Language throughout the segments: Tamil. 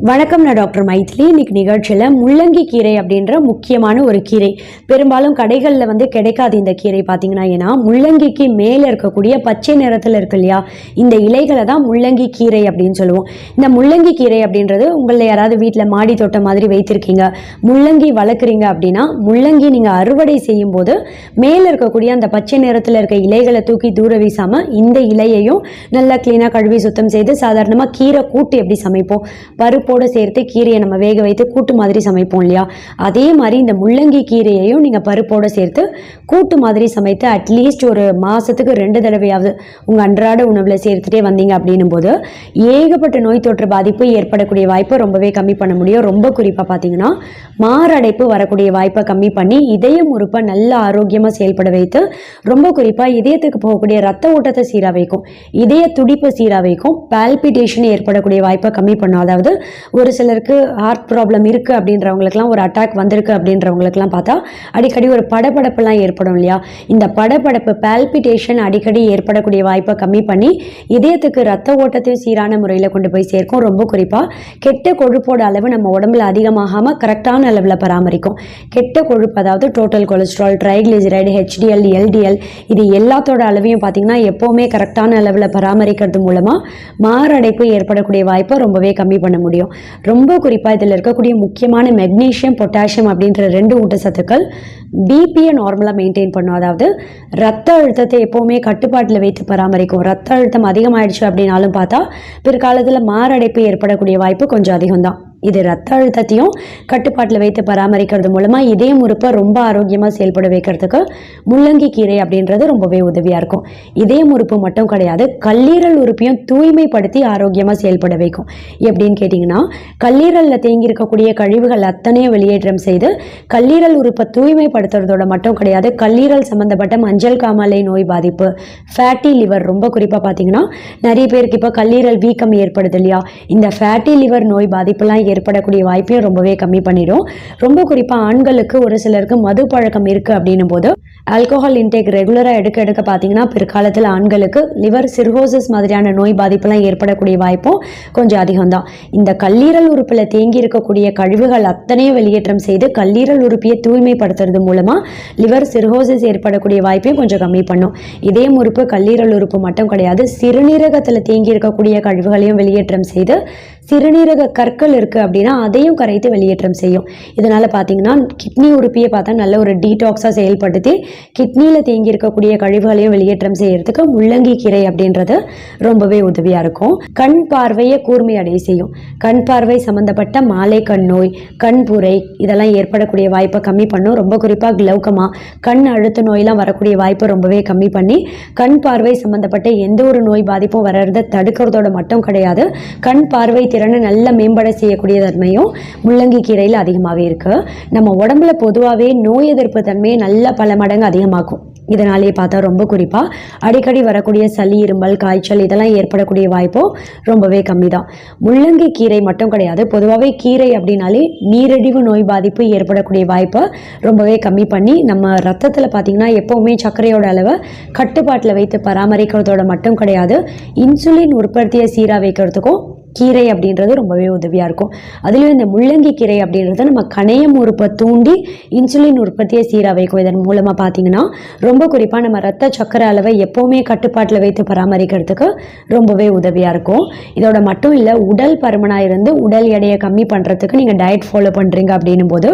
வணக்கம், நான் டாக்டர் மைத்லி. இன்னைக்கு நிகழ்ச்சியில் முள்ளங்கி கீரை அப்படின்ற முக்கியமான ஒரு கீரை. பெரும்பாலும் கடைகளில் கிடைக்காது இந்த கீரை பார்த்தீங்கன்னா. ஏன்னா முள்ளங்கிக்கு மேலே இருக்கக்கூடிய பச்சை நிறத்தில் இருக்கு இல்லையா, இந்த இலைகளை தான் முள்ளங்கி கீரை அப்படின்னு சொல்லுவோம். இந்த முள்ளங்கி கீரை அப்படின்றது உங்களில் யாராவது வீட்டில் மாடி தோட்டம் மாதிரி வைத்திருக்கீங்க, முள்ளங்கி வளர்க்குறீங்க அப்படின்னா, முள்ளங்கி நீங்கள் அறுவடை செய்யும் போது மேலே இருக்கக்கூடிய அந்த பச்சை நிறத்தில் இருக்க இலைகளை தூக்கி தூர வீசாமல் இந்த இலையையும் நல்லா க்ளீனாக கழுவி சுத்தம் செய்து சாதாரணமாக கீரை கூட்டு எப்படி சமைப்போம், பருப்போடு சேர்த்து கீரையை நம்ம வேக வைத்து கூட்டு மாதிரி சமைப்போம் இல்லையா, அதே மாதிரி இந்த முள்ளங்கி கீரையையும் நீங்கள் பருப்போடு சேர்த்து கூட்டு மாதிரி சமைத்து அட்லீஸ்ட் ஒரு மாதத்துக்கு 2 தடவையாவது உங்கள் அன்றாட உணவில் சேர்த்துட்டே வந்தீங்க அப்படின்னும் போது ஏகப்பட்ட நோய் தொற்று பாதிப்பு ஏற்படக்கூடிய வாய்ப்பை ரொம்பவே கம்மி பண்ண முடியும். ரொம்ப குறிப்பாக பார்த்தீங்கன்னா மாரடைப்பு வரக்கூடிய வாய்ப்பை கம்மி பண்ணி இதயம் உறுப்பை நல்ல ஆரோக்கியமாக செயல்பட வைத்து, ரொம்ப குறிப்பாக இதயத்துக்கு போகக்கூடிய ரத்த ஓட்டத்தை சீராக வைக்கும், இதய துடிப்பு சீராக வைக்கும், பால்பிட்டேஷன் ஏற்படக்கூடிய வாய்ப்பை கம்மி பண்ணும். அதாவது ஒரு சிலருக்கு ஹார்ட் ப்ராப்ளம் இருக்குது அப்படின்றவங்களுக்குலாம், ஒரு அட்டாக் வந்திருக்கு அப்படின்றவங்களுக்குலாம் பார்த்தா அடிக்கடி ஒரு படபடப்புலாம் ஏற்படும் இல்லையா, இந்த படபடப்பு பால்பிட்டேஷன் அடிக்கடி ஏற்படக்கூடிய வாய்ப்பை கம்மி பண்ணி இதயத்துக்கு ரத்த ஓட்டத்தையும் சீரான முறையில் கொண்டு போய் சேர்க்கும். ரொம்ப குறிப்பாக கெட்ட கொழுப்போட அளவு நம்ம உடம்புல அதிகமாகாமல் கரெக்டான அளவில் பராமரிக்கும். கெட்ட கொழுப்பு, அதாவது total cholesterol, triglyceride, HDL, LDL, இது எல்லாத்தோட அளவையும் பார்த்திங்கன்னா எப்போவுமே கரெக்டான அளவில் பராமரிக்கிறது மூலமாக மாரடைப்பு ஏற்படக்கூடிய வாய்ப்பை ரொம்பவே கம்மி பண்ண முடியும். ரொம்ப குறிப்பாக இதில் இருக்கக்கூடிய முக்கியமான மெக்னீஷியம், பொட்டாசியம் அப்படின்ற 2 ஊட்டச்சத்துக்கள் பிபியை நார்மலாக மெயின்டைன் பண்ணும். அதாவது ரத்த அழுத்தத்தை எப்போவுமே கட்டுப்பாட்டில் வைத்து பராமரிக்கும். ரத்த அழுத்தம் அதிகமாகிடுச்சு அப்படின்னாலும் பார்த்தா பிற்காலத்தில் மாரடைப்பு ஏற்படக்கூடிய வாய்ப்பு கொஞ்சம் அதிகம்தான். இது ரத்த அழுத்தத்தையும் கட்டுப்பாட்டில் வைத்து பராமரிக்கிறது மூலமாக இதயம் உறுப்பை ரொம்ப ஆரோக்கியமாக செயல்பட வைக்கிறதுக்கு முள்ளங்கி கீரை அப்படின்றது ரொம்பவே உதவியாக இருக்கும். இதயம் உறுப்பு மட்டும் கிடையாது, கல்லீரல் உறுப்பையும் தூய்மைப்படுத்தி ஆரோக்கியமாக செயல்பட வைக்கும். எப்படின்னு கேட்டிங்கன்னா, கல்லீரலில் தேங்கி இருக்கக்கூடிய கழிவுகள் அத்தனையும் வெளியேற்றம் செய்து கல்லீரல் உறுப்பை தூய்மைப்படுத்துறதோட மட்டும் கிடையாது, கல்லீரல் சம்மந்தப்பட்ட மஞ்சள் காமாலை நோய் பாதிப்பு, ஃபேட்டி லிவர், ரொம்ப குறிப்பாக பார்த்தீங்கன்னா நிறைய பேருக்கு இப்போ கல்லீரல் வீக்கம் ஏற்படுது இல்லையா, இந்த ஃபேட்டி லிவர் நோய் பாதிப்புலாம் ஏற்படக்கூடிய வாய்ப்பையும் ரொம்பவே கம்மி பண்ணிடும். ரொம்ப குறிப்பாக ஆண்களுக்கு ஒரு சிலருக்கு மது பழக்கம் இருக்குது அப்படின்னும் போது ஆல்கோஹால் இன்டேக் ரெகுலராக எடுக்க பார்த்தீங்கன்னா பிற்காலத்தில் ஆண்களுக்கு லிவர் சிர்ஹோசிஸ் மாதிரியான நோய் பாதிப்புலாம் ஏற்படக்கூடிய வாய்ப்பும் கொஞ்சம் அதிகம்தான். இந்த கல்லீரல் உறுப்பில் தேங்கி இருக்கக்கூடிய கழிவுகள் அத்தனையும் வெளியேற்றம் செய்து கல்லீரல் உறுப்பியை தூய்மைப்படுத்துறது மூலமாக லிவர் சிர்ஹோசிஸ் ஏற்படக்கூடிய வாய்ப்பையும் கொஞ்சம் கம்மி பண்ணும். இதயம் உறுப்பு, கல்லீரல் உறுப்பு மட்டும் கிடையாது, சிறுநீரகத்தில் தேங்கி இருக்கக்கூடிய கழிவுகளையும் வெளியேற்றம் செய்து சிறுநீரக கற்கள் இருக்குது அப்படின்னா அதையும் கரைத்து வெளியேற்றம் செய்யும். இதனால் பார்த்தீங்கன்னா கிட்னி உறுப்பியை பார்த்தா நல்ல ஒரு டீடாக்ஸாக செயல்படுத்தி கிட்னியில் தேங்கி இருக்கக்கூடிய கழிவுகளையும் வெளியேற்றம் செய்யறதுக்கு முள்ளங்கி கீரை அப்படின்றது ரொம்பவே உதவியாக இருக்கும். கண் பார்வையை கூர்மையடைய செய்யும். கண் பார்வை சம்மந்தப்பட்ட மாலை கண் நோய், கண்புரை, இதெல்லாம் ஏற்படக்கூடிய வாய்ப்பை கம்மி பண்ணும். ரொம்ப குறிப்பாக கிளௌகமா, கண் அழுத்த நோயெல்லாம் வரக்கூடிய வாய்ப்பை ரொம்பவே கம்மி பண்ணி கண் பார்வை சம்மந்தப்பட்ட எந்த ஒரு நோய் பாதிப்பும் வர்றதை தடுக்கிறதோட மட்டும் கிடையாது, கண் பார்வை திறனை நல்ல மேம்பட செய்யக்கூடிய தன்மையும் முள்ளங்கி கீரையில் அதிகமாகவே இருக்கு. நம்ம உடம்புல பொதுவாகவே நோய் எதிர்ப்பு தன்மையை நல்ல பல மடங்கு அதிகமாக்கும். இதனாலேயே பார்த்தா ரொம்ப குறிப்பாக அடிக்கடி வரக்கூடிய சளி, இருமல், காய்ச்சல் இதெல்லாம் ஏற்படக்கூடிய வாய்ப்பும் ரொம்பவே கம்மி தான். முள்ளங்கி கீரை மட்டும் கிடையாது, பொதுவாகவே கீரை அப்படின்னாலே நீரிழிவு நோய் பாதிப்பு ஏற்படக்கூடிய வாய்ப்பை ரொம்பவே கம்மி பண்ணி நம்ம ரத்தத்தில் பார்த்திங்கன்னா எப்போவுமே சர்க்கரையோட அளவை கட்டுப்பாட்டில் வைத்து பராமரிக்கிறதோட மட்டும் கிடையாது, இன்சுலின் உற்பத்தியை சீராக வைக்கிறதுக்கும் கீரை அப்படின்றது ரொம்பவே உதவியாக இருக்கும். அதுலேயும் இந்த முள்ளங்கி கீரை அப்படின்றது நம்ம கணையம் உறுப்பை தூண்டி இன்சுலின் உற்பத்தியை சீராக வைக்கும். இதன் மூலமாக பார்த்தீங்கன்னா ரொம்ப குறிப்பாக நம்ம ரத்த சக்கரை அளவை எப்போவுமே கட்டுப்பாட்டில் வைத்து பராமரிக்கிறதுக்கு ரொம்பவே உதவியாக இருக்கும். இதோட மட்டும் இல்லை, உடல் பருமனாக இருந்து உடல் எடையை கம்மி பண்ணுறதுக்கு நீங்கள் டயட் ஃபாலோ பண்ணுறீங்க அப்படின்னும் போது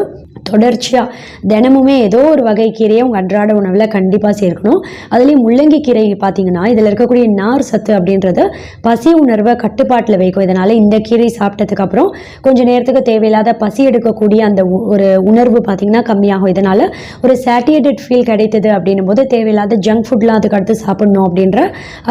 தொடர்ச்சியாக தினமுமே ஏதோ ஒரு வகை கீரையை உங்கள் அன்றாட உணவில் கண்டிப்பாக சேர்க்கணும். அதுலேயும் முள்ளங்கி கீரை பார்த்தீங்கன்னா இதில் இருக்கக்கூடிய நார் சத்து அப்படின்றது பசி உணர்வை கட்டுப்பாட்டில் வைக்கும். இதனால் இந்த கீரை சாப்பிட்டதுக்கு அப்புறம் கொஞ்சம் நேரத்துக்கு தேவையில்லாத பசி எடுக்கக்கூடிய அந்த ஒரு உணர்வு பார்த்திங்கன்னா கம்மியாகும். இதனால் ஒரு சாட்டியேட்டட் ஃபீல் கிடைத்தது அப்படின்னும் போது தேவையில்லாத ஜங்க் ஃபுட்லாம் அதுக்கு அடுத்து சாப்பிடணும் அப்படின்ற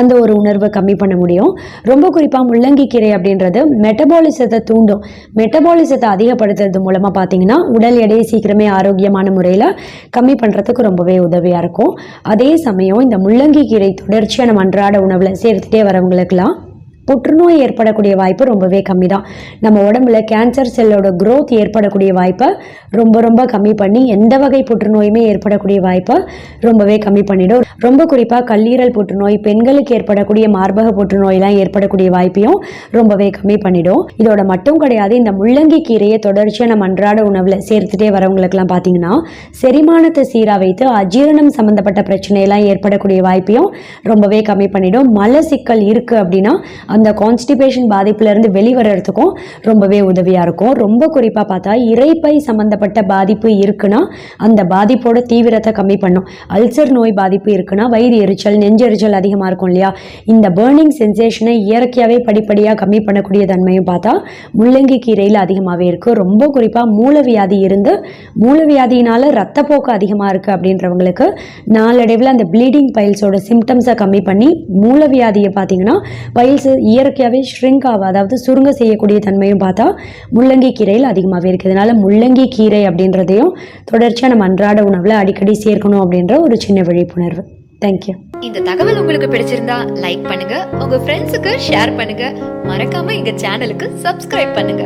அந்த ஒரு உணர்வை கம்மி பண்ண முடியும். ரொம்ப குறிப்பாக முள்ளங்கி கீரை அப்படின்றது மெட்டபாலிசத்தை தூண்டும். மெட்டபாலிசத்தை அதிகப்படுத்துறது மூலமாக பார்த்தீங்கன்னா உடல் எடையை சீக்கிரமே ஆரோக்கியமான முறையில் கம்மி பண்ணுறதுக்கு ரொம்பவே உதவியாக இருக்கும். அதே சமயம் இந்த முள்ளங்கி கீரை தொடர்ச்சியாக நம்ம அன்றாட உணவில் சேர்த்துட்டே வரவங்களுக்கெல்லாம் புற்றுநோய் ஏற்படக்கூடிய வாய்ப்பு ரொம்பவே கம்மி தான். நம்ம உடம்புல கேன்சர் செல்லோட growth ஏற்படக்கூடிய வாய்ப்பை ரொம்ப ரொம்ப கம்மி பண்ணி எந்த வகை புற்றுநோயுமே ஏற்படக்கூடிய வாய்ப்பை ரொம்பவே கம்மி பண்ணிடும். ரொம்ப குறிப்பாக கல்லீரல் புற்றுநோய், பெண்களுக்கு ஏற்படக்கூடிய மார்பக புற்றுநோயெல்லாம் ஏற்படக்கூடிய வாய்ப்பையும் ரொம்பவே கம்மி பண்ணிடும். இதோட மட்டும் கிடையாது, இந்த முள்ளங்கி கீரையை தொடர்ச்சியாக நம்ம அன்றாட உணவில் சேர்த்துட்டே வரவங்களுக்குலாம் பார்த்தீங்கன்னா செரிமானத்தை சீராக வைத்து அஜீரணம் சம்மந்தப்பட்ட பிரச்சனையெல்லாம் ஏற்படக்கூடிய வாய்ப்பையும் ரொம்பவே கம்மி பண்ணிடும். மலச்சிக்கல் இருக்குது அப்படின்னா அந்த கான்ஸ்டிபேஷன் பாதிப்புலேருந்து வெளிவரத்துக்கும் ரொம்பவே உதவியாக இருக்கும். ரொம்ப குறிப்பாக பார்த்தா இரைப்பை சம்மந்தப்பட்ட பாதிப்பு இருக்குன்னா அந்த பாதிப்போட தீவிரத்தை கம்மி பண்ணும். அல்சர் நோய் பாதிப்பு இருக்குன்னா வயிறு எரிச்சல், நெஞ்செரிச்சல் அதிகமாக இருக்கும் இல்லையா, இந்த பேர்னிங் சென்சேஷனை இயற்கையாகவே படிப்படியாக கம்மி பண்ணக்கூடிய தன்மையும் பார்த்தா முள்ளங்கி கீரையில் அதிகமாகவே இருக்குது. ரொம்ப குறிப்பாக மூலவியாதி இருந்து மூலவியாதியினால் ரத்தப்போக்கு அதிகமாக இருக்குது அப்படின்றவங்களுக்கு நாளடைவில் அந்த ப்ளீடிங் பைல்ஸோட சிம்டம்ஸை கம்மி பண்ணி மூலவியாதியை பார்த்தீங்கன்னா பைல்ஸ் இயற்கையாகவே ஷ்ரிங்க் ஆகும், அதாவது சுருங்க செய்யக்கூடிய தன்மையும் பார்த்தா முள்ளங்கி கீரையில் அதிகமாகவே இருக்குது. இதனால் முள்ளங்கி கீரை அப்படின்றதையும் தொடர்ச்சியாக நம்ம அன்றாட உணவில் அடிக்கடி சேர்க்கணும் அப்படின்ற ஒரு சின்ன விழிப்புணர்வு. தேங்க்யூ. இந்த தகவல் உங்களுக்கு பிடிச்சிருந்தா லைக் பண்ணுங்க, உங்க ஃப்ரெண்ட்ஸுக்கு ஷேர் பண்ணுங்க, மறக்காம எங்க சேனலுக்கு சப்ஸ்கிரைப் பண்ணுங்க.